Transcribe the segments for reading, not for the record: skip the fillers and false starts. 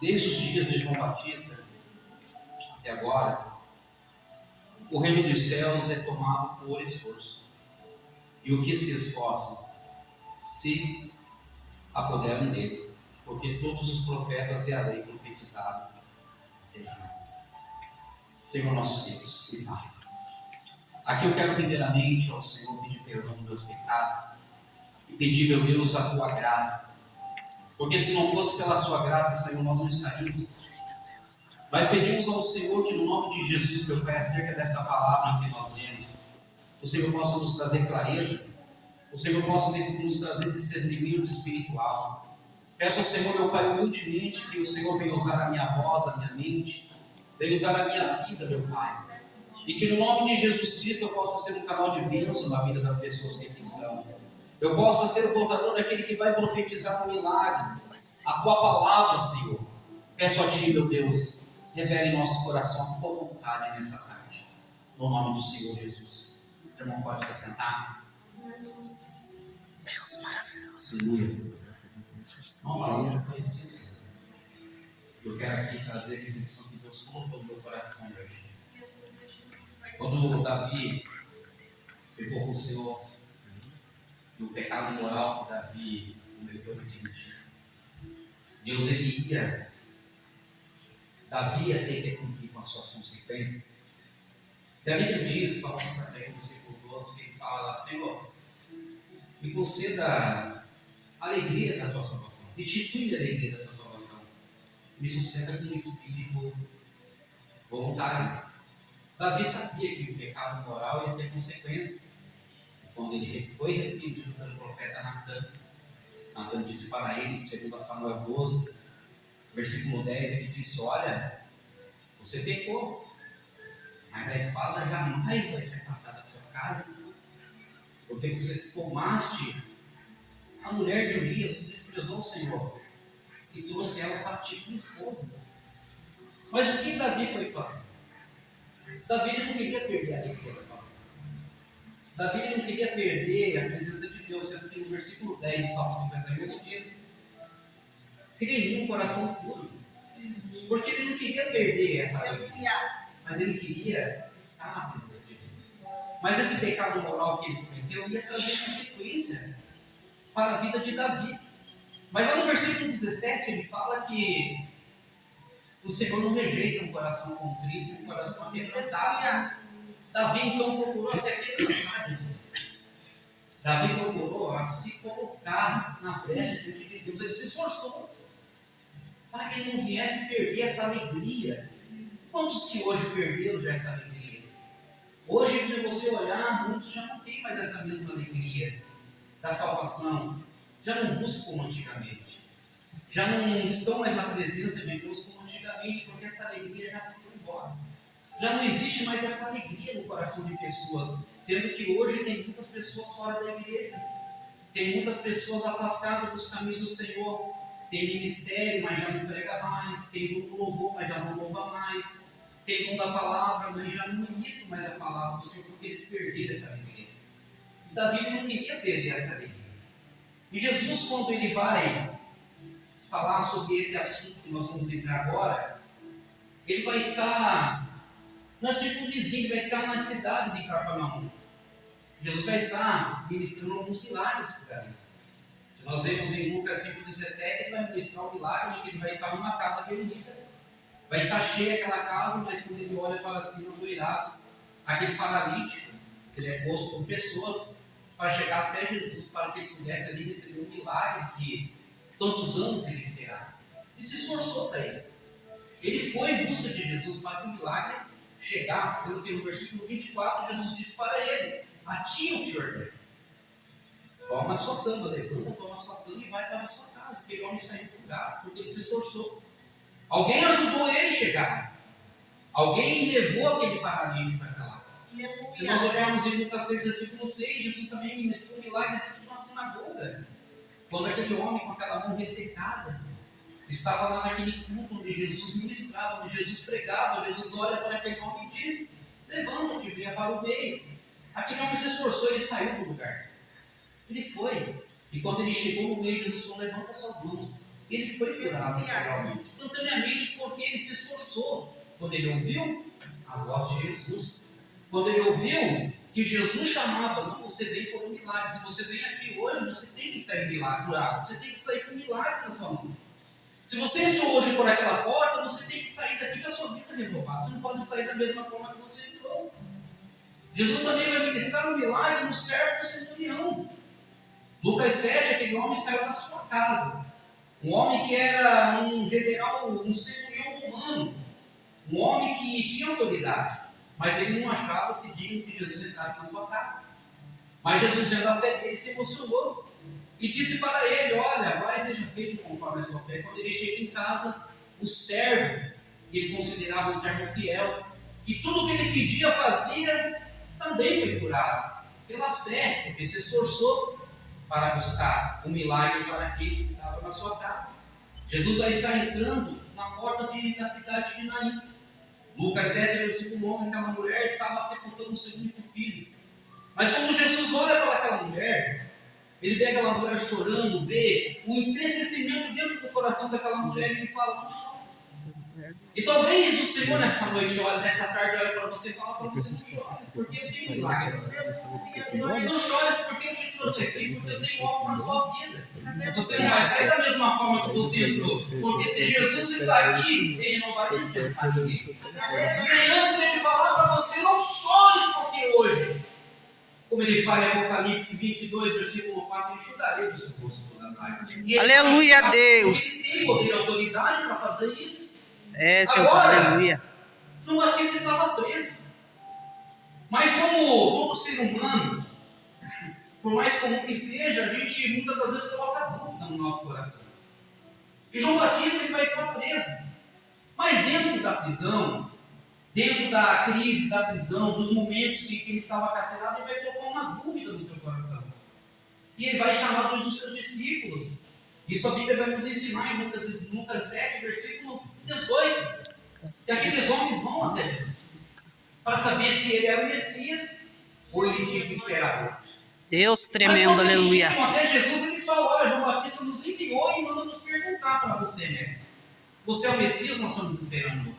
Desde os dias de João Batista até agora, o reino dos céus é tomado por esforço. E o que se esforça se apoderam dele, porque todos os profetas e a lei profetizaram de João. Senhor nosso Deus e Pai, aqui eu quero primeiramente ao Senhor pedir perdão dos meus pecados e pedir, meu Deus, a tua graça, porque se não fosse pela sua graça, Senhor, nós não estaríamos. Mas pedimos ao Senhor que no nome de Jesus, meu Pai, acerca desta palavra que nós lemos, o Senhor possa nos trazer clareza, o Senhor possa nos trazer discernimento espiritual. Peço ao Senhor, meu Pai, humildemente, que o Senhor venha usar a minha voz, a minha mente, venha usar a minha vida, meu Pai. E que no nome de Jesus Cristo eu possa ser um canal de bênção na vida das pessoas que aqui estão. Eu possa ser o portador daquele que vai profetizar um milagre, a tua palavra, Senhor. Peço a ti, meu Deus, revele em nosso coração a tua vontade nesta tarde. No nome do Senhor Jesus. O irmão pode se assentar. Deus maravilhoso. Aleluia. Uma palavra conhecida. Eu quero aqui trazer a reflexão que Deus colocou no meu coração hoje. Quando Davi pegou com o Senhor, e o pecado moral que Davi cometeu naquele dia, Deus Davi ia ter que cumprir com as suas consequências. E a Bíblia diz, Salmo 51, versículo 12, que ele fala lá: Senhor, me conceda a alegria da tua salvação, restitui a alegria da tua salvação, me sustenta com um espírito voluntário. Davi sabia que o pecado moral ia ter consequências. Quando ele foi repreendido pelo profeta Natan disse para ele, segundo Samuel 12, versículo 10, ele disse: olha, você pecou, mas a espada jamais vai ser apartada da sua casa, porque você tomaste a mulher de Urias, você desprezou o Senhor e trouxe ela para ti como esposa. Mas o que Davi foi fazer? Davi não queria perder a alegria da salvação. Davi não queria perder a presença de Deus, sendo que no versículo 10 de Salmo 51 ele diz: crie em um coração puro. Porque ele não queria perder essa alegria, mas ele queria estar na presença de Deus. Mas esse pecado moral que ele cometeu ia trazer consequência para a vida de Davi. Mas lá no versículo 17 ele fala que o Senhor não rejeita um coração contrito e um coração arrebentado. Davi então procurou se quebrantar de Deus. Davi procurou a se colocar na brecha diante de Deus. Ele se esforçou para que ele não viesse perder essa alegria. Quantos que hoje perderam já essa alegria? Hoje, de você olhar, muitos já não têm mais essa mesma alegria da salvação. Já não buscam como antigamente. Já não estão mais na presença de Deus como antigamente, porque essa alegria já se foi embora. Já não existe mais essa alegria no coração de pessoas, sendo que hoje tem muitas pessoas fora da igreja, tem muitas pessoas afastadas dos caminhos do Senhor, tem ministério, mas já não prega mais, tem dom do louvor, mas já não louva mais, tem dom da palavra, mas já não ministra mais a palavra do Senhor, porque eles perderam essa alegria. E Davi não queria perder essa alegria. E Jesus, quando ele vai falar sobre esse assunto que nós vamos entrar agora, ele vai estar na circunvizinha, ele vai estar na cidade de Cafarnaum. Jesus vai estar ministrando alguns milagres por ali. Se nós vemos em Lucas 5,17, ele vai ministrar um milagre de que ele vai estar numa casa reunida. Vai estar cheia aquela casa, mas quando ele olha para cima do eirado, aquele paralítico, ele é posto por pessoas para chegar até Jesus, para que ele pudesse ali receber um milagre que tantos anos ele esperava. E se esforçou para isso. Ele foi em busca de Jesus para que o milagre chegasse, sendo que no versículo 24 Jesus disse para ele: a ti eu te ordeno, toma a sua cama, levanta, toma a sua cama e vai para a sua casa. Aquele homem saiu do lugar, porque ele se esforçou. Alguém ajudou ele a chegar. Alguém levou aquele paralítico para lá. Se nós olharmos em Lucas 6, versículo 6, Jesus também ministrou um milagre dentro de uma sinagoga. Quando aquele homem com aquela mão ressecada estava lá naquele culto onde Jesus ministrava, onde Jesus pregava, Jesus olha para aquele homem e diz: levanta-te, venha para o meio. Aquele homem se esforçou, ele saiu do lugar. Ele foi. E quando ele chegou no meio, Jesus falou: levanta suas mãos. Ele foi curado integralmente, instantaneamente, porque ele se esforçou. Quando ele ouviu a voz de Jesus, quando ele ouviu que Jesus chamava, não, você vem por um milagre. Se você vem aqui hoje, você tem que sair milagre, curado. Você tem que sair com um milagre na sua mão. Se você entrou hoje por aquela porta, você tem que sair daqui com a sua vida renovada. Você não pode sair da mesma forma que você entrou. Jesus também vai ministrar um milagre no servo do centurião. Lucas 7, aquele homem saiu da sua casa. Um homem que era um general, um centurião romano. Um homem que tinha autoridade. Mas ele não achava-se digno que Jesus entrasse na sua casa. Mas Jesus, vendo a fé dele, se emocionou. E disse para ele, olha, vai, seja feito conforme a sua fé. Quando ele chega em casa, o servo, que ele considerava um servo fiel, e tudo o que ele pedia, fazia, também foi curado. Pela fé, porque se esforçou para buscar o milagre para aquele que estava na sua casa. Jesus já está entrando na porta da cidade de Naim. Lucas 7, versículo 11, aquela mulher estava sepultando o seu único filho. Mas quando Jesus olha para aquela mulher, ele vê aquela mulher chorando, vê o entristecimento dentro do coração daquela mulher, e ele fala, não chores. E talvez o Senhor nesta noite, olha, nesta tarde, olha para você e fala para você, não chores, porque eu tenho milagre. Não chores porque eu te trouxe aqui, porque eu tenho algo para a sua vida. Você não vai sair da mesma forma que você entrou, porque se Jesus está aqui, ele não vai dispensar ninguém. Sem antes dele falar para você, não chores porque hoje, como ele fala em Apocalipse 22, versículo 4, enxugarei do seu rosto toda lágrima. Aleluia a Deus. Ele tem poder e autoridade para fazer isso. Senhor, Agora, aleluia. João Batista estava preso. Mas como todo ser humano, por mais comum que seja, a gente muitas das vezes coloca dúvida no nosso coração. E João Batista ele vai estar preso. Mas dentro da prisão, dentro da crise da prisão, dos momentos que ele estava carcerado, ele vai colocar uma dúvida no seu coração. E ele vai chamar dois dos seus discípulos. Isso a Bíblia vai nos ensinar em Lucas 7, versículo 18. Que aqueles homens vão até Jesus para saber se ele era o Messias ou ele tinha que esperar outro. Deus tremendo, mas aleluia. Eles chegam até Jesus, ele só olha, João Batista nos enviou e manda nos perguntar para você, mestre. Você é o Messias, nós estamos esperando outro.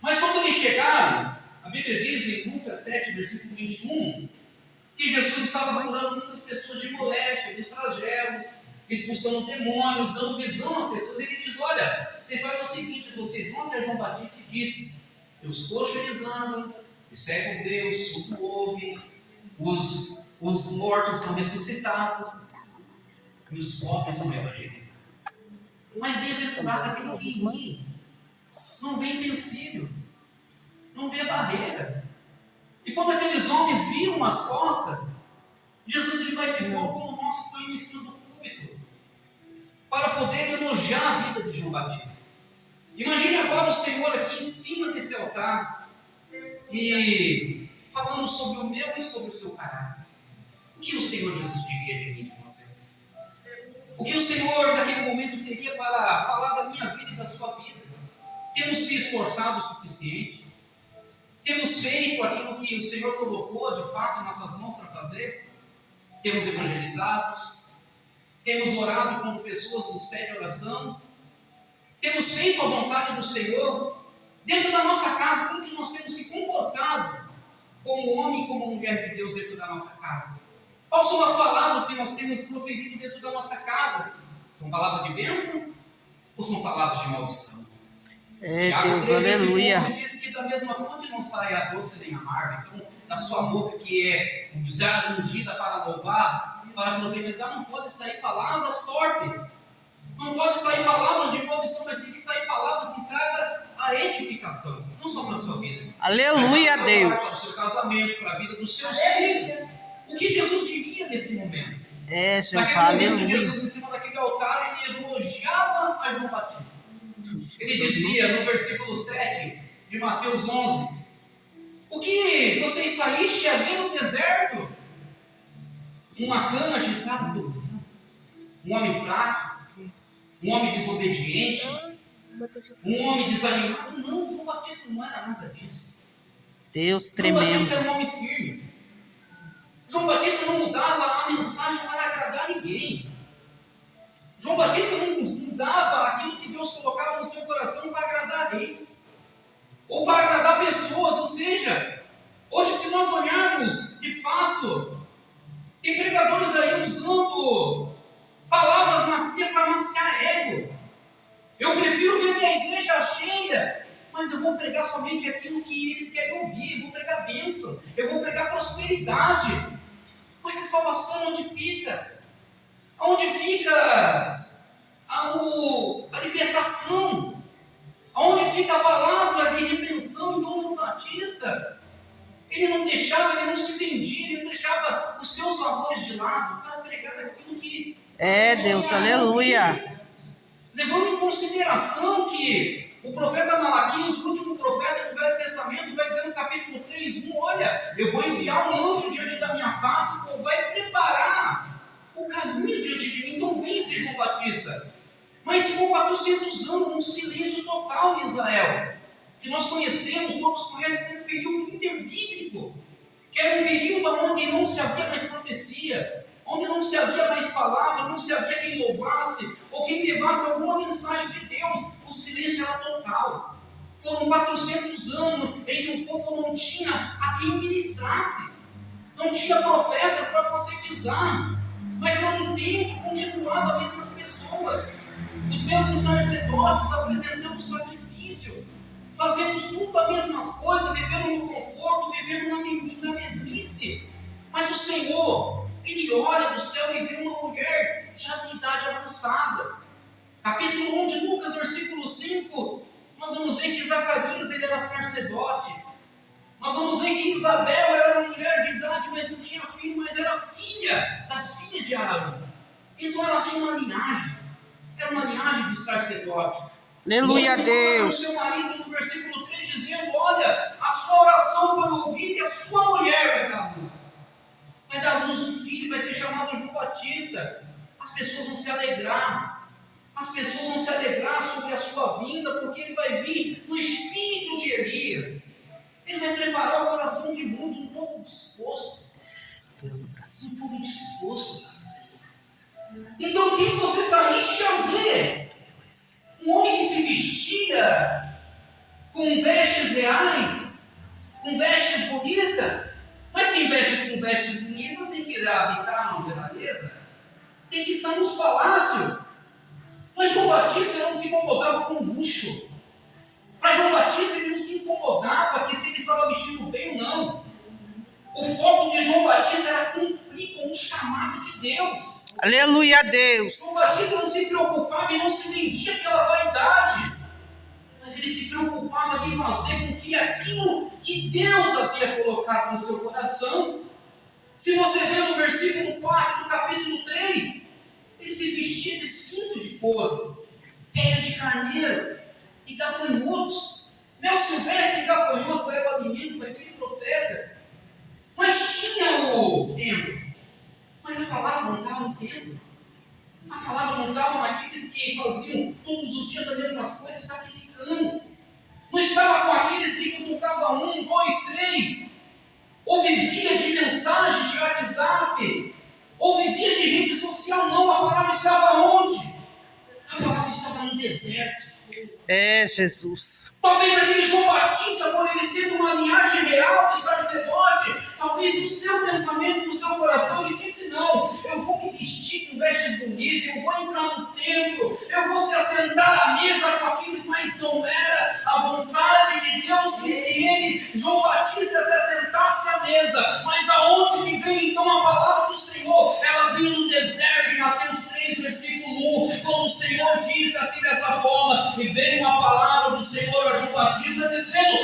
Mas quando eles chegaram, a Bíblia diz em Lucas 7, versículo 21, que Jesus estava curando muitas pessoas de moléstia, de flagelos, expulsando demônios, dando visão às pessoas. Ele diz, olha, vocês fazem o seguinte, vocês vão até João Batista e dizem, os coxos eles andam, os cegos vê, os surdos ouvem, os mortos são ressuscitados, e os pobres são evangelizados. Mas bem-aventurado aquele que em mim não vê empecilho, não vê barreira. E quando aqueles homens viram as costas, Jesus ele vai se pôr como nosso pai em cima do púlpito, para poder elogiar a vida de João Batista. Imagine agora o Senhor aqui em cima desse altar, e falando sobre o meu e sobre o seu caráter. O que o Senhor Jesus diria de mim e de você? O que o Senhor naquele momento teria para falar da minha vida e da sua vida? Temos se esforçado o suficiente? Temos feito aquilo que o Senhor colocou de fato em nossas mãos para fazer? Temos evangelizado? Temos orado quando pessoas nos pedem oração? Temos feito a vontade do Senhor? Dentro da nossa casa, como que nós temos se comportado como homem e como mulher de Deus dentro da nossa casa? Quais são as palavras que nós temos proferido dentro da nossa casa? São palavras de bênção ou são palavras de maldição? Deus, aleluia. Diz que da mesma fonte não sai a doce nem amarga. Então, da sua boca que é ungida para louvar, para profetizar, não pode sair palavras torpes. Não pode sair palavras de maldição, mas tem que sair palavras que tragam a edificação. Não só para a sua vida. Aleluia, Deus. Para o seu casamento, para a vida dos seus filhos. O que Jesus diria nesse momento? Senhor, Naquele momento, aleluia. Jesus, em cima daquele altar, ele elogiava a João Batista. Ele dizia no versículo 7 de Mateus 11: o que vocês saíste a ver no deserto? Uma cana agitada pelo vento, um homem fraco, um homem desobediente, um homem desanimado. Não, João Batista não era nada disso. Deus João tremendo. Batista era um homem firme. João Batista não mudava a mensagem para agradar ninguém. João Batista não mudava aquilo que Deus colocava no seu coração para agradar reis, ou para agradar pessoas. Ou seja, hoje, se nós olharmos, de fato, tem pregadores aí usando palavras macias para maciar ego. Eu prefiro ver minha igreja cheia, mas eu vou pregar somente aquilo que eles querem ouvir. Eu vou pregar bênção, eu vou pregar prosperidade. Mas a salvação onde fica? Onde fica a libertação? Onde fica a palavra de repreensão em Dom João Batista? Ele não deixava, ele não se vendia, ele não deixava os seus valores de lado para pregar aquilo que... Deus, aleluia. Levando em consideração que o profeta Malaquias, o último profeta do Velho Testamento, vai dizer no capítulo 3:1, olha, eu vou enviar um anjo diante da minha face, que vai preparar o caminho diante de mim. Então vem esse João Batista. Mas ficou 400 anos num silêncio total em Israel, que nós conhecemos, todos conhecem como um período interbíblico, que era um período onde não se havia mais profecia, onde não se havia mais palavra, não se havia quem louvasse, ou quem levasse alguma mensagem de Deus. O silêncio era total. Foram 400 anos em que o povo não tinha a quem ministrasse, não tinha profetas para profetizar, mas lá no tempo continuavam as mesmas pessoas, os mesmos sacerdotes apresentando sacrifício, fazendo tudo a mesma coisa, vivendo no conforto, vivendo na mesmice. Mas o Senhor, Ele olha do céu e vê uma mulher já de idade avançada. Capítulo 1 de Lucas, versículo 5, nós vamos ver que Zacarias ele era sacerdote. Nós vamos ver que Isabel era uma mulher de idade, mas não tinha filho, mas era filha das filhas de Arão. Então ela tinha uma linhagem, era uma linhagem de sacerdote. Aleluia, Deus. Seu marido no versículo 3 dizendo, olha, a sua oração foi ouvida e a sua mulher vai dar luz. Vai dar luz um filho, vai ser chamado João Batista. As pessoas vão se alegrar. As pessoas vão se alegrar sobre a sua vinda, porque ele vai vir no espírito de Elias. Ele vai preparar o coração de muitos, um povo disposto. Um povo disposto para o Senhor. Então, quem você saísse a ver? Um homem que se vestia com vestes reais, com vestes bonitas. Mas quem veste com vestes bonitas tem que habitar na realeza, tem que estar nos palácios. Mas João Batista não se incomodava com luxo. Para João Batista ele não se incomodava que se ele estava vestindo bem ou não. O foco de João Batista era cumprir com o chamado de Deus. Aleluia, Deus. João Batista não se preocupava e não se vendia pela vaidade, mas ele se preocupava em fazer com que aquilo que Deus havia colocado no seu coração. Se você vê no versículo 4 do capítulo 3, ele se vestia de cinto de couro, pele de carneiro e gafanhotos. Mel silvestre e gafanhoto era o alimento daquele profeta. Mas tinha o templo. Mas a palavra não estava no templo. A palavra não estava naqueles que faziam todos os dias as mesmas coisas, sacrificando. Não estava com aqueles que cutucavam 1, 2, 3. Ou vivia de mensagem de WhatsApp. Ou vivia de rede social. Não, a palavra estava onde? A palavra estava no deserto. Jesus. Talvez aquele João Batista, por ele ser uma linhagem real de sacerdote, talvez no seu pensamento, no seu coração, ele disse, não, eu vou me vestir com vestes bonitas, eu vou entrar no templo, eu vou se assentar à mesa com aqueles, mas não era a vontade de Deus que se ele, João Batista, se assentasse à mesa. Mas aonde que vem então a palavra do Senhor? Ela veio no deserto, em Mateus 3, versículo 1, quando o Senhor disse assim dessa forma, e veio uma palavra do Senhor a João Batista dizendo,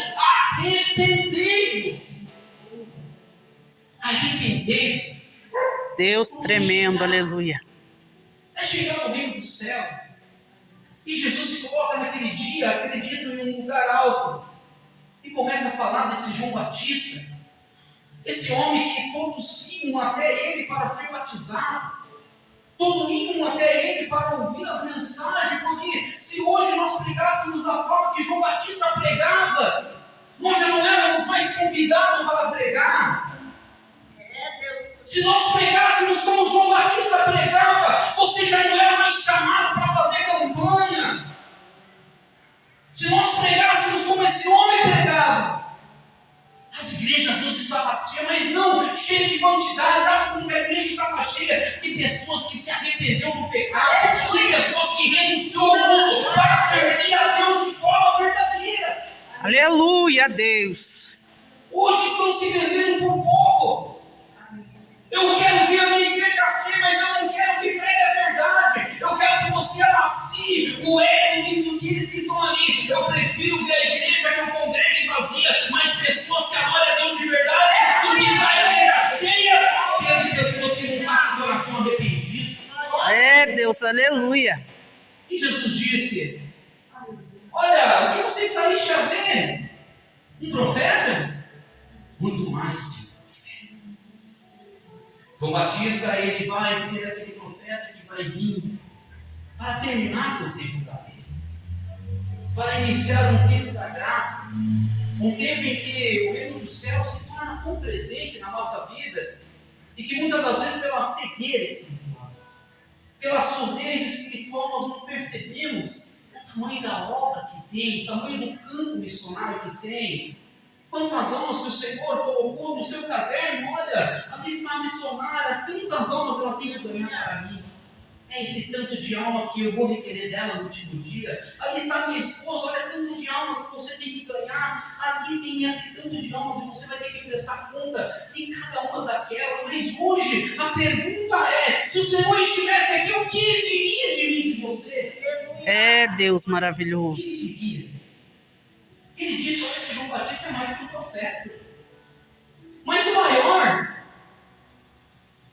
arrependei-vos. Arrependei-vos. Deus tremendo, aleluia. É chegar no reino do céu. E Jesus se coloca naquele dia, acredito, em um lugar alto. E começa a falar desse João Batista. Esse homem que todos iam até ele para ser batizado. Todos iam até ele para ouvir as mensagens. Porque se hoje nós pregássemos da forma que João Batista pregava, nós já não éramos mais convidados para pregar. Se nós pregássemos como João Batista pregava, você já não era mais chamado para fazer campanha. Se nós pregássemos como esse homem pregava, as igrejas hoje estavam cheias, mas não cheia de quantidade, sabe como a igreja estava cheia? De pessoas que se arrependeram do pecado, de pessoas que renunciou ao mundo para servir a Deus de forma verdadeira. Aleluia, Deus. Hoje estão se vendendo por pouco. Eu quero ver a minha igreja assim, mas eu não quero que pregue a verdade. Eu quero que você amacie o ego daqueles que estão ali. Eu prefiro ver a igreja que eu congregue vazia, mas pessoas que adoram a Deus de verdade, do que estar a igreja cheia de pessoas que não estão com o coração arrependido. É, Deus, aleluia. E Jesus disse: olha, o que vocês saíram a ver? Um profeta? Muito mais que um profeta. João Batista, ele vai ser aquele profeta que vai vir para terminar com o tempo da lei, para iniciar um tempo da graça, um tempo em que o reino do céu se torna tão presente na nossa vida e que muitas das vezes pela cegueira espiritual, pela surdez espiritual, nós não percebemos o tamanho da obra que tem, o tamanho do campo missionário que tem. Quantas almas que o Senhor colocou no seu caderno, olha, a lista missionária, tantas almas ela tem que ganhar para mim. É esse tanto de alma que eu vou requerer dela no último dia. Ali está minha esposa, olha tanto de almas que você tem que ganhar. Ali tem esse tanto de almas e você vai ter que prestar conta de cada uma daquelas. Mas hoje a pergunta é: se o Senhor estivesse aqui, o que Ele diria de mim, de você? É, Deus O que maravilhoso. Ele diria? Ele disse: olha, que João Batista é mais que um profeta. Mas o maior,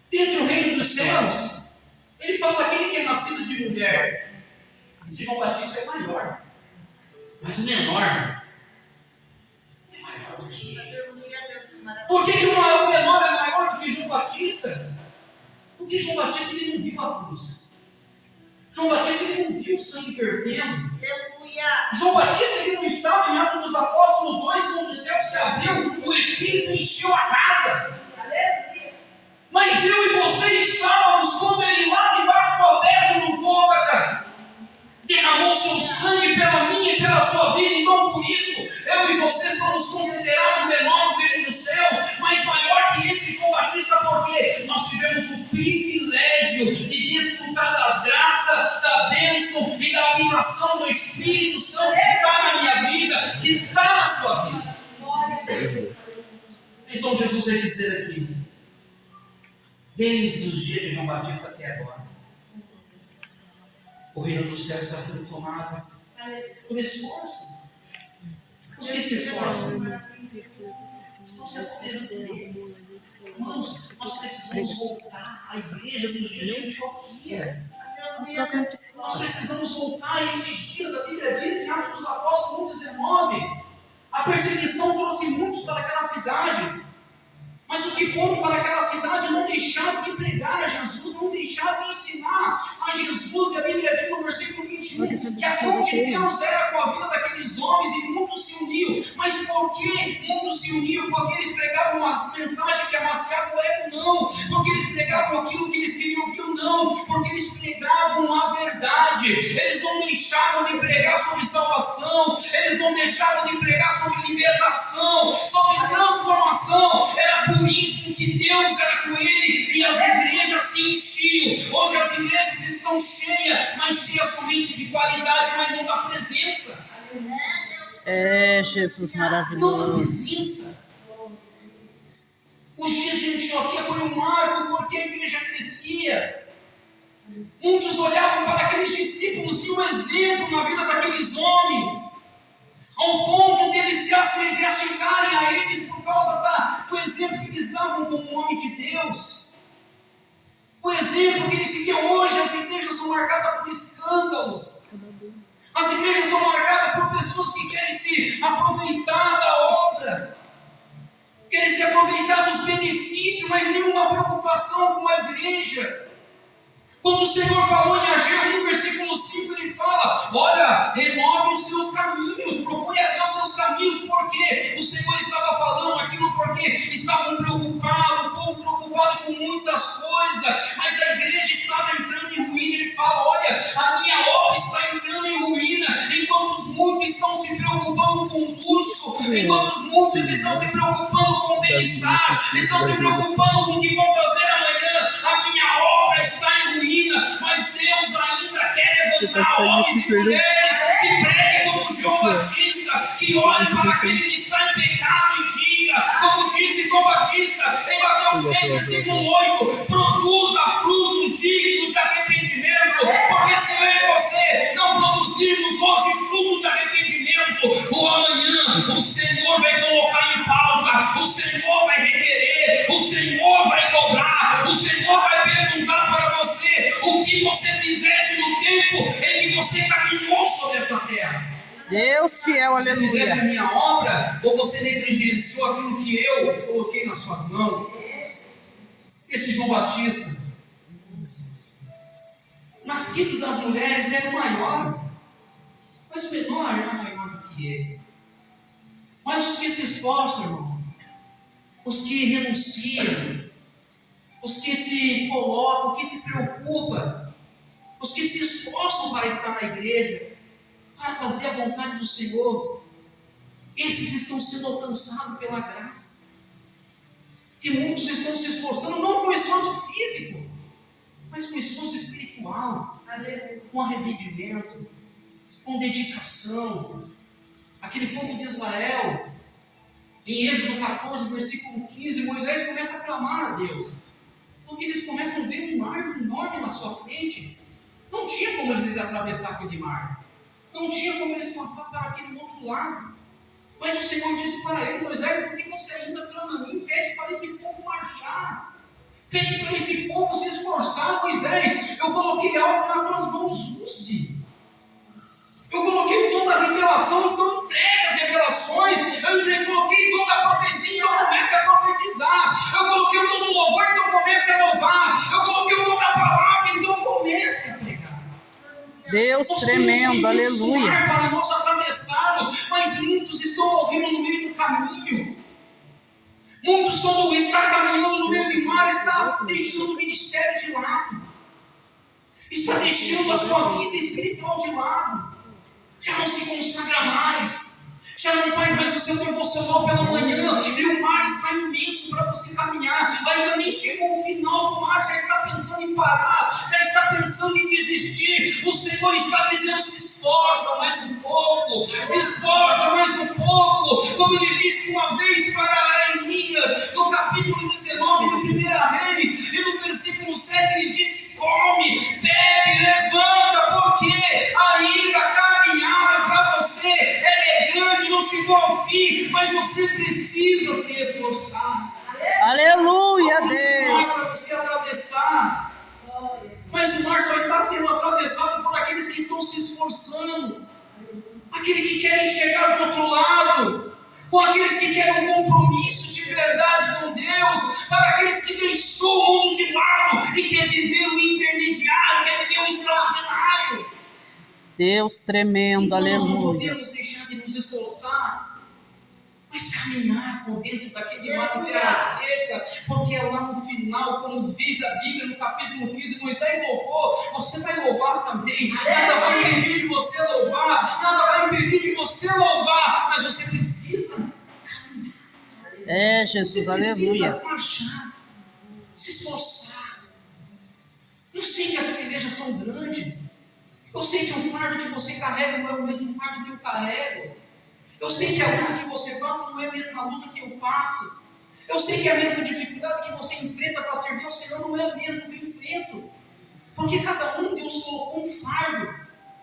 dentro do reino dos céus, ele fala daquele que é nascido de mulher. Esse João Batista é maior. Mas o menor é maior do que ele. Por que o menor é maior do que João Batista? Porque João Batista ele não viu a cruz. João Batista ele não viu o sangue vertendo. João Batista ele não estava em Atos dos Apóstolos 2, quando o céu se abriu, o Espírito encheu a casa. Mas eu e você estávamos quando ele lá debaixo do altar no Gólgota derramou seu sangue pela minha e pela sua vida. Então por isso eu e você somos considerados menor no reino do céu, mas maior que esse João Batista, porque nós tivemos o privilégio de desfrutar da graça, da bênção e da habitação do Espírito Santo que está na minha vida, que está na sua vida. Então Jesus vai dizer aqui: desde os dias de João Batista até agora, o reino do céu está sendo tomado por esforço. Os que se esforçam estão se apoderando deles. Irmãos, nós precisamos voltar à igreja dos dias de Antioquia. Nós precisamos voltar a esses dias. A Bíblia diz em Atos dos Apóstolos 1,19: a perseguição trouxe muitos para aquela cidade. Mas os que foram para aquela cidade não deixaram de pregar a Jesus, não deixaram de ensinar a Jesus. E a Bíblia diz no versículo 21 que a mão de Deus era com a vida daqueles homens e muitos se uniam. Mas por que muitos se uniam? Porque eles pregavam uma mensagem que amaciava o ego? Não. Porque eles pregavam aquilo que eles queriam ouvir? Não. Porque eles pregavam a verdade. Eles não deixavam de pregar sobre salvação. Eles não deixavam de pregar sobre libertação, sobre transformação. Era por isso que Deus era com ele e as igrejas se enchiam. Hoje as igrejas estão cheias, mas cheias somente de qualidade, mas não da presença. É, Jesus Não da maravilhoso. presença. Os dias de Antioquia foi um marco porque a igreja crescia. Muitos olhavam para aqueles discípulos e o exemplo na vida daqueles homens, ao ponto deles se achegarem a eles por causa do exemplo que eles davam como homem de Deus. O exemplo que eles seguiam. Hoje as igrejas são marcadas por escândalos. As igrejas são marcadas por pessoas que querem se aproveitar da obra, querem se aproveitar dos benefícios, mas nenhuma preocupação com a igreja. Quando o Senhor falou em Ageu, no versículo 5, ele fala: olha, renove os seus caminhos, procure a ver os seus caminhos, porque o Senhor estava falando aquilo porque estavam preocupados, o povo preocupado preocupado com muitas coisas, mas a igreja estava entrando em ruína. Ele fala: olha, a minha obra está entrando em ruína, enquanto os muitos estão se preocupando com luxo, enquanto os muitos estão se preocupando com bem-estar, estão se preocupando com o que vão fazer amanhã. A minha obra está em ruína, mas Deus ainda quer levantar homens e mulheres que preguem como João Batista, que olhem para aquele que está em pecado e diga, como disse João Batista em Mateus 3, versículo 8: produza frutos dignos de arrependimento, porque se eu e você não produzirmos hoje frutos de arrependimento, o amanhã o Senhor vai colocar em pauta, o Senhor vai requerer, o Senhor vai cobrar, o Senhor vai perguntar para você o que você fizesse no tempo em que você caminhou sobre esta terra. Deus fiel, Você fizesse a aleluia. minha obra, ou você negligenciou aquilo que eu coloquei na sua mão? Esse João Batista, nascido das mulheres, era o maior, mas o menor era maior do que ele. Mas os que se esforçam, irmão, os que renunciam, os que se colocam, os que se preocupam, os que se esforçam para estar na igreja, para fazer a vontade do Senhor, esses estão sendo alcançados pela graça. E muitos estão se esforçando, não com esforço físico, mas com esforço espiritual, com arrependimento, com dedicação. Aquele povo de Israel, em Êxodo 14, versículo 15, Moisés começa a clamar a Deus, porque eles começam a ver um mar enorme na sua frente. Não tinha como eles atravessar aquele mar, não tinha como eles passar para aquele outro lado. Mas o Senhor disse para ele: Moisés, por que você ainda clama a mim? Pede para esse povo marchar, pede para esse povo se esforçar. Moisés, eu coloquei algo nas tuas mãos, use. Eu coloquei o dom da revelação, então entrega as revelações. Eu coloquei o dom da profecia, então comece a profetizar. Eu coloquei o dom do louvor, então comece a louvar. Eu coloquei o dom da palavra, então comece a pregar. Deus tremendo, aleluia. Para nós atravessarmos, mas muitos estão morrendo no meio do caminho. Muitos, quando está caminhando no meio do mar, está deixando o ministério de lado, está deixando a sua vida espiritual de lado, já não se consagra mais, já não faz mais o seu devocional pela manhã, e o mar está imenso para você caminhar. Ainda nem chegou o final do mar, já está pensando em parar, já está pensando em desistir. O Senhor está dizendo: se esforça mais um pouco, se esforça mais um pouco, como ele disse uma vez para Neemias, no capítulo 19 do 1 Reis, e no versículo 7 ele disse: come, bebe, levanta, porque ainda a caminhada para você é grande, não chegou ao fim, mas você precisa se esforçar. Aleluia, Para Deus. você atravessar, mas o mar só está sendo atravessado por aqueles que estão se esforçando, aqueles que querem chegar do outro lado, com aqueles que querem um compromisso de verdade com Deus, para aqueles que deixou o mundo de lado e quer viver o intermediário, quer viver o extraordinário. Deus tremendo, Então, nós não aleluia. podemos deixar de nos esforçar, mas caminhar por dentro daquele mar de terra seca, porque é lá no final, como diz a Bíblia no capítulo 15, Moisés louvou, você vai louvar também. Nada vai impedir de você louvar, nada vai impedir de você louvar, mas você precisa caminhar. É, Jesus, Você aleluia. precisa marchar, se esforçar. Eu sei que as pelejas são grandes, eu sei que o fardo que você carrega não é o mesmo fardo que eu carrego. Eu sei que a luta que você passa não é a mesma luta que eu passo. Eu sei que a mesma dificuldade que você enfrenta para servir ao Senhor não é a mesma que eu enfrento. Porque cada um, Deus colocou um fardo.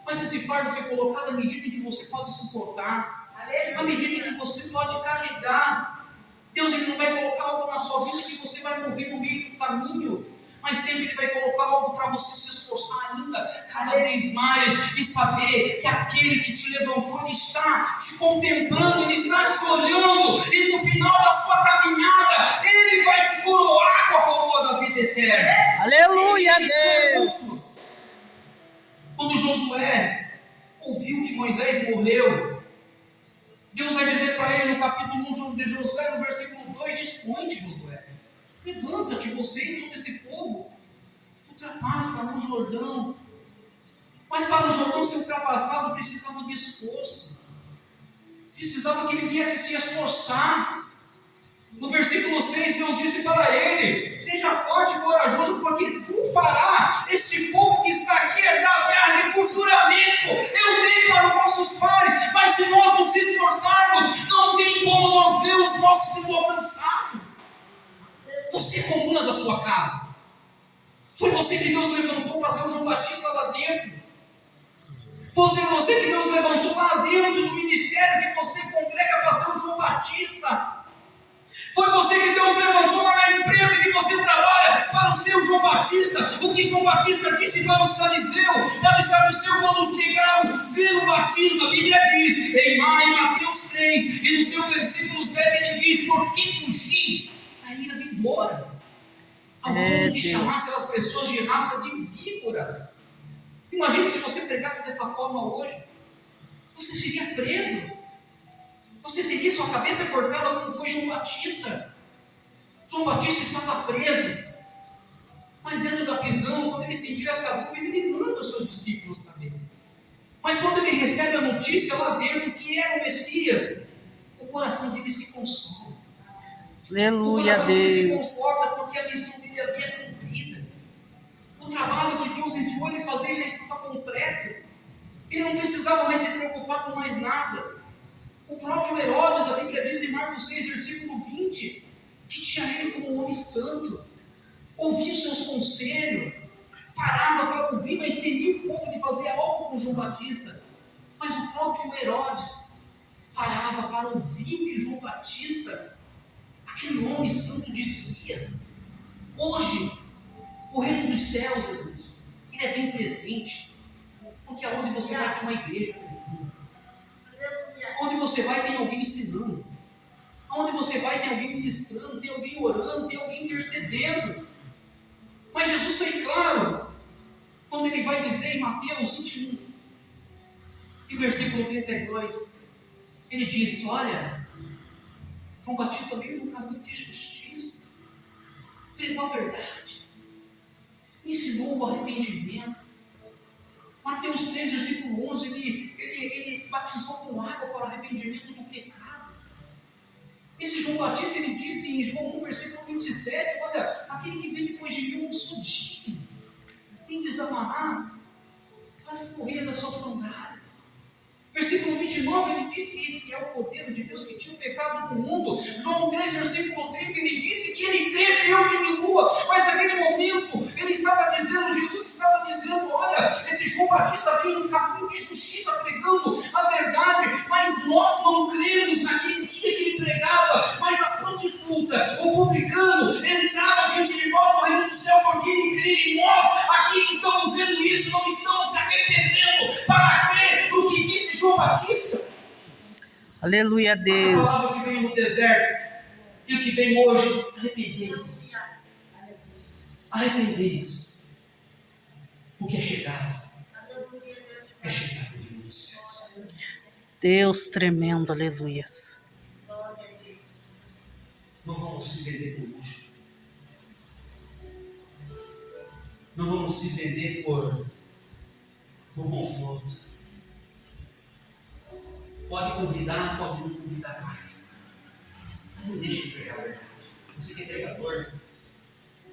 Mas esse fardo foi colocado à medida que você pode suportar, à medida que você pode carregar. Deus, ele não vai colocar algo na sua vida que você vai morrer no meio do caminho, mas sempre Ele vai colocar algo para você se esforçar ainda, cada vez mais, e saber que aquele que te levantou, Ele está te contemplando, Ele está te olhando, e no final da sua caminhada, Ele vai te coroar com a coroa da vida eterna. Aleluia, Deus. Quando Josué ouviu que Moisés morreu, Deus vai dizer para ele no capítulo 1 de Josué, no versículo 2, dispõe-te, Josué, Levanta-te, você e todo esse povo. Ultrapassa no Jordão. Mas para o Jordão ser ultrapassado, precisava de esforço. Precisava que ele viesse se esforçar. No versículo 6, Deus disse para ele: seja forte e corajoso, porque tu farás esse povo que está aqui herdar a terra por juramento. Eu dei para os nossos pais, mas se nós nos esforçarmos, não tem como nós ver os nossos símbolos alcançados. Você é coluna da sua casa. Foi você que Deus levantou para ser o João Batista lá dentro. Foi você que Deus levantou lá dentro do ministério que você congrega para ser o João Batista. Foi você que Deus levantou lá na empresa que você trabalha para ser o João Batista. O que João Batista disse para os fariseus, quando chegaram, ver o batismo, a Bíblia diz, em Mateus 3, e no seu versículo 7 ele diz, por que fugir da ira vindoura? Ao ponto de chamar aquelas pessoas de raça de víboras. Imagina se você pregasse dessa forma hoje. Você seria preso. Você teria sua cabeça cortada como foi João Batista. João Batista estava preso. Mas dentro da prisão, quando ele sentiu essa dúvida, ele manda os seus discípulos saber. Mas quando ele recebe a notícia lá dentro que era o Messias, o coração dele se consola. Aleluia, o coração dele Deus. se conforta porque a missão dele havia cumprida. O trabalho que Deus enviou ele fazer já estava completo. Ele não precisava mais se preocupar com mais nada. O próprio Herodes, a Bíblia diz em Marcos 6, versículo 20, que tinha ele como um homem santo, ouvia os seus conselhos, parava para ouvir, mas temia o povo de fazer algo com João Batista. Mas o próprio Herodes parava para ouvir o que João Batista, aquele homem santo, dizia. Hoje, o reino dos céus, irmãos, ele é bem presente, porque aonde você vai ter uma igreja pregando. Onde você vai tem alguém ensinando. Onde você vai tem alguém ministrando, tem alguém orando, tem alguém intercedendo. Mas Jesus foi claro, quando ele vai dizer em Mateus 21, em versículo 32, ele disse, olha, João Batista veio no caminho de justiça, pregou a verdade, ensinou o arrependimento. Mateus 3, versículo 11, ele batizou com água para o arrependimento do pecado. Esse João Batista, ele disse em João 1, versículo 27, olha, aquele que vem depois de mim, eu não sou digno, nem desamarrar as correias da sua sandália. Versículo 29, ele disse, esse é o poder de Deus que tira o pecado do mundo. João 3, versículo 30, ele disse que ele cresce e eu diminua. Mas naquele momento, ele estava dizendo, Jesus estava dizendo, olha, esse João Batista veio no caminho de justiça pregando a verdade, mas nós não cremos naquele dia que ele pregava, mas a prostituta, o publicano, entrava diante de nós no reino do céu, porque ele crê em nós. Aqui que estamos vendo isso, não estamos se arrependendo para crer no que disse João Batista. Aleluia, A palavra que Deus. veio no deserto e o que vem hoje, arrependei-vos. Arrependei-vos. Porque é chegado. É chegado o reino dos céus. Deus tremendo, aleluias. Não vamos se vender por luxo. Não vamos se vender por conforto. Pode convidar, pode não convidar mais. Mas não deixe de pregar a verdade. Você que é pregador,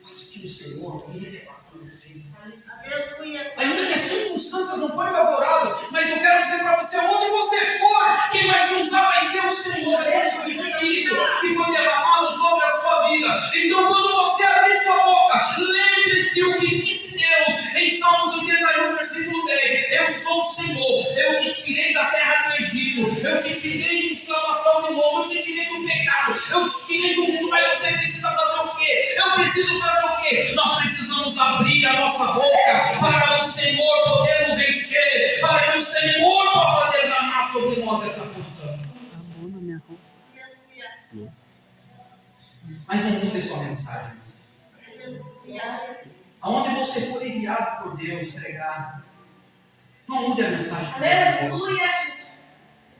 faça o que o Senhor quer acontecer. Ainda que as circunstâncias não forem favoráveis, mas eu quero dizer para você, onde você for, quem vai te usar vai ser o Senhor, vai ser o seu Espírito que foi derramado sobre a sua vida. Então, quando você abrir sua boca, lembre-se o que disse Deus em Salmos 81, versículo 10. Eu sou o Senhor, eu te tirei da terra do Egito, eu te tirei do escravação de novo, eu te tirei do pecado, eu te tirei do mundo, mas você precisa fazer o quê? Eu preciso fazer o quê? Nós precisamos abrir a nossa boca para o Senhor poder nos encher, para que o Senhor possa derramar sobre nós essa porção. Mas não mude sua mensagem. Aonde você for enviado por Deus pregar, não mude a mensagem.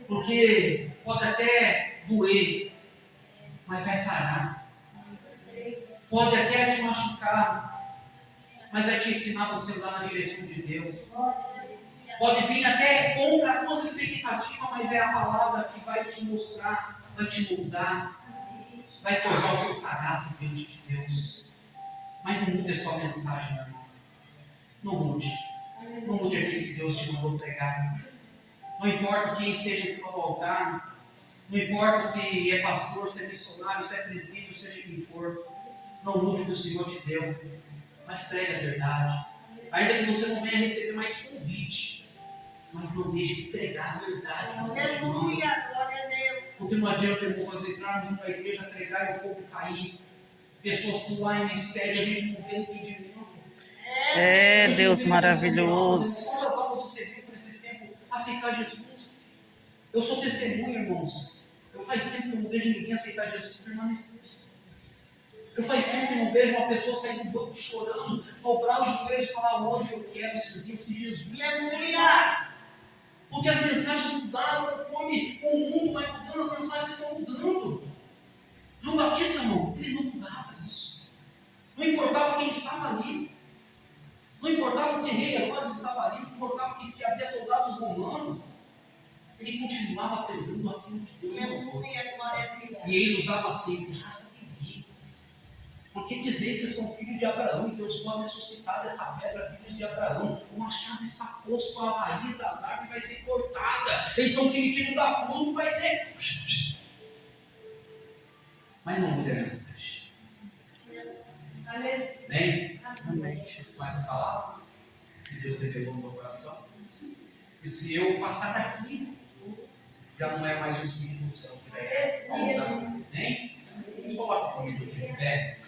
Porque pode até doer, mas vai sarar. pode até te machucar, mas vai te ensinar você a andar na direção de Deus. Pode vir até contra a tua expectativa, mas é a palavra que vai te mostrar, vai te moldar, vai forjar o seu caráter diante de Deus. Mas não mude só a mensagem, meu irmão. Não mude. Não mude aquilo que Deus te mandou pregar. Não importa quem esteja em cima do altar. Não importa se é pastor, se é missionário, se é presbítero, seja quem for. Não mude o que o Senhor te deu. Mas pregue a verdade. Ainda que você não venha receber mais convite. Mas não deixe de pregar a verdade. Aleluia, glória a Deus. Porque não adianta, irmãos, entrarmos numa igreja, pregar e o fogo cair. Pessoas pularem no mistério e a gente não vê entendimento. É, Deus maravilhoso. Quantas almas você viu por esses tempos aceitar Jesus? Eu sou testemunha, irmãos. Eu faz tempo que eu não vejo ninguém aceitar Jesus e permanecer. Eu faz tempo que eu não vejo uma pessoa sair do banco chorando, dobrar os joelhos e falar: hoje eu quero servir esse Jesus. Aleluia. Porque as mensagens mudaram conforme o mundo vai mudando, as mensagens estão mudando. João Batista, irmão, ele não mudava isso. Não importava quem estava ali. Não importava se rei Herodes estava ali, não importava que havia soldados romanos. Ele continuava pregando aquilo que Deus mandou. Aleluia, glória a Deus. E ele usava assim: raça de vidas. Porque dizer que vocês são filhos de Abraão e Deus pode ressuscitar dessa pedra filhos de Abraão. O machado está posto à raiz das árvores e vai ser cortada. Então aquele que não dá fruto vai ser. Mas não muda a mensagem. Bem? Amém, Mais Jesus. palavras que Deus revelou no meu coração. E se eu passar daqui, já não é mais o Espírito do céu que vai aumentar. Amém? Vamos colocar comigo aqui de pé.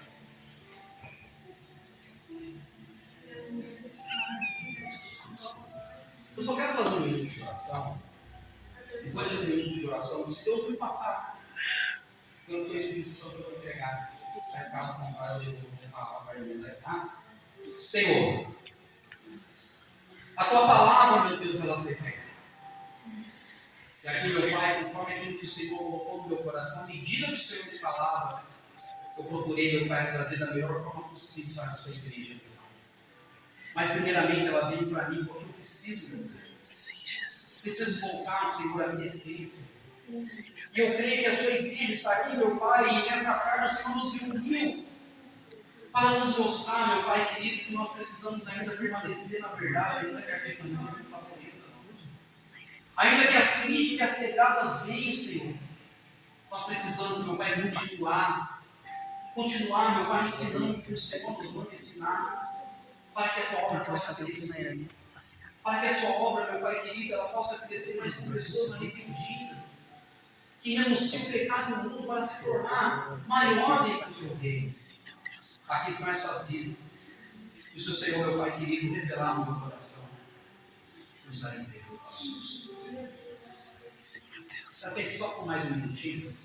Eu só quero fazer um minuto de oração. Depois desse minuto de oração, se Deus me passar pelo teu Espírito Santo, eu vou entregar. Vai ficar ao contrário, eu vou falar para ele, tá? Senhor, a tua palavra, meu Deus, ela foi pregada. E aqui, meu Pai, conforme aquilo que o Senhor colocou no meu coração, à medida que o Senhor me falava, eu procurei, meu Pai, trazer da melhor forma possível para essa igreja. Mas, primeiramente, ela veio para mim porque eu preciso, meu Deus. Sim, Jesus. Preciso voltar, Senhor, à minha essência. Sim, meu E eu creio que a sua igreja está aqui, meu Pai, e nesta tarde o Senhor nos reuniu para nos mostrar, meu Pai querido, que nós precisamos ainda permanecer na verdade, ainda que as circunstâncias favoreçam. Ainda que as críticas pegadas venham, Senhor, nós precisamos, meu Pai, continuar, meu Pai, ensinando o que o Senhor nos manda ensinar, para que a tua obra possa crescer. Para que a sua obra, meu Pai querido, ela possa crescer mais com pessoas arrependidas, que renunciam o pecado no mundo para se tornar maior dentro do seu reino. Sim, meu Deus. Aqui está essas vidas. E o seu Senhor, meu Pai querido, revelar no meu coração. Nos dá entender, Jesus. Sim, meu Deus. Aceite só por mais um minutinho.